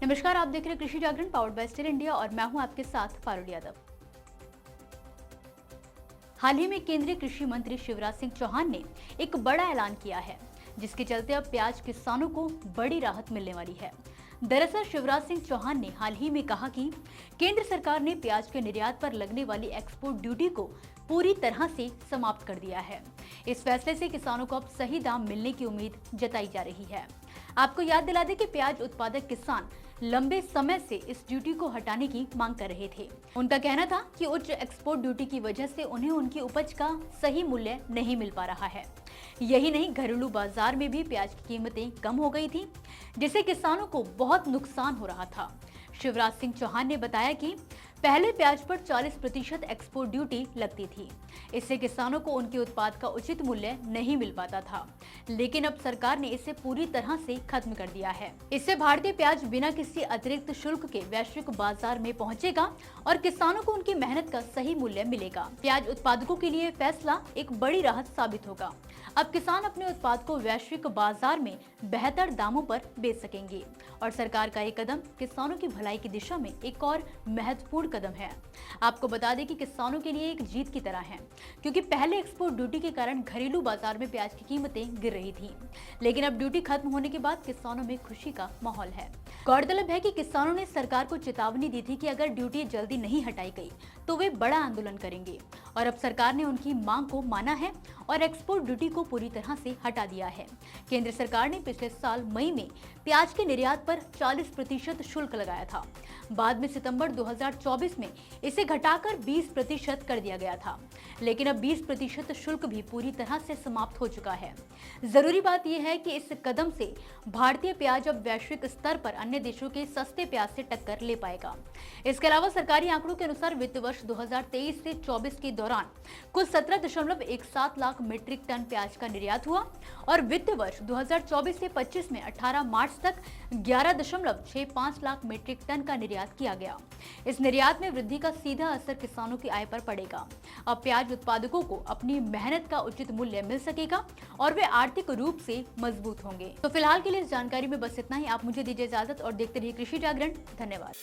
नमस्कार, आप देख रहे हैं कृषि जागरण पावर्ड बाय स्टील इंडिया और मैं हूं आपके साथ पारुल यादव। हाल ही में केंद्रीय कृषि मंत्री शिवराज सिंह चौहान ने एक बड़ा ऐलान किया है, जिसके चलते अब प्याज किसानों को बड़ी राहत मिलने वाली है। दरअसल शिवराज सिंह चौहान ने हाल ही में कहा कि केंद्र सरकार ने प्याज के निर्यात पर लगने वाली एक्सपोर्ट ड्यूटी को पूरी तरह से समाप्त कर दिया है। इस फैसले से किसानों को अब सही दाम मिलने की उम्मीद जताई जा रही है। आपको याद दिला दें कि प्याज उत्पादक किसान लंबे समय से इस ड्यूटी को हटाने की मांग कर रहे थे। उनका कहना था कि उच्च एक्सपोर्ट ड्यूटी की वजह से उन्हें उनकी उपज का सही मूल्य नहीं मिल पा रहा है। यही नहीं, घरेलू बाजार में भी प्याज की कीमतें कम हो गई थी, जिससे किसानों को बहुत नुकसान हो रहा था। शिवराज सिंह चौहान ने बताया कि पहले प्याज पर 40% एक्सपोर्ट ड्यूटी लगती थी। इससे किसानों को उनके उत्पाद का उचित मूल्य नहीं मिल पाता था, लेकिन अब सरकार ने इसे पूरी तरह से खत्म कर दिया है। इससे भारतीय प्याज बिना किसी अतिरिक्त शुल्क के वैश्विक बाजार में पहुंचेगा और किसानों को उनकी मेहनत का सही मूल्य मिलेगा। प्याज उत्पादकों के लिए फैसला एक बड़ी राहत साबित होगा। अब किसान अपने उत्पाद को वैश्विक बाजार में बेहतर दामों पर बेच सकेंगे और सरकार का ये कदम किसानों की भलाई की दिशा में एक और महत्वपूर्ण कदम है। आपको बता दें कि किसानों के लिए एक जीत की तरह है, क्योंकि पहले एक्सपोर्ट ड्यूटी के कारण घरेलू बाजार में प्याज की कीमतें गिर रही थी, लेकिन अब ड्यूटी खत्म होने के बाद किसानों में खुशी का माहौल है। गौरतलब है कि किसानों ने सरकार को चेतावनी दी थी कि अगर ड्यूटी जल्दी नहीं हटाई गई तो वे बड़ा आंदोलन करेंगे, और अब सरकार ने उनकी मांग को माना है और एक्सपोर्ट ड्यूटी को पूरी तरह से हटा दिया है। केंद्र सरकार ने पिछले साल मई में प्याज के निर्यात पर 40% शुल्क लगाया था। बाद में सितंबर 2024 में इसे घटाकर 20% कर दिया गया था, लेकिन अब 20% शुल्क भी पूरी तरह से समाप्त हो चुका है। जरूरी बात यह है कि इस कदम से भारतीय प्याज अब वैश्विक स्तर पर अन्य देशों के सस्ते प्याज से टक्कर ले पाएगा। इसके अलावा सरकारी आंकड़ों के अनुसार वित्त वर्ष 2023 से 24 के दौरान कुल 17.17 लाख मीट्रिक टन प्याज का निर्यात हुआ और वित्त वर्ष 2024 से 25 में 18 मार्च तक 11.65 लाख मीट्रिक टन का निर्यात किया गया। इस निर्यात में वृद्धि का सीधा असर किसानों की आय पर पड़ेगा। अब प्याज उत्पादकों को अपनी मेहनत का उचित मूल्य मिल सकेगा और वे आर्थिक रूप से मजबूत होंगे। तो फिलहाल के लिए इस जानकारी में बस इतना ही। आप मुझे दीजिए इजाजत और देखते रहिए कृषि जागरण। धन्यवाद।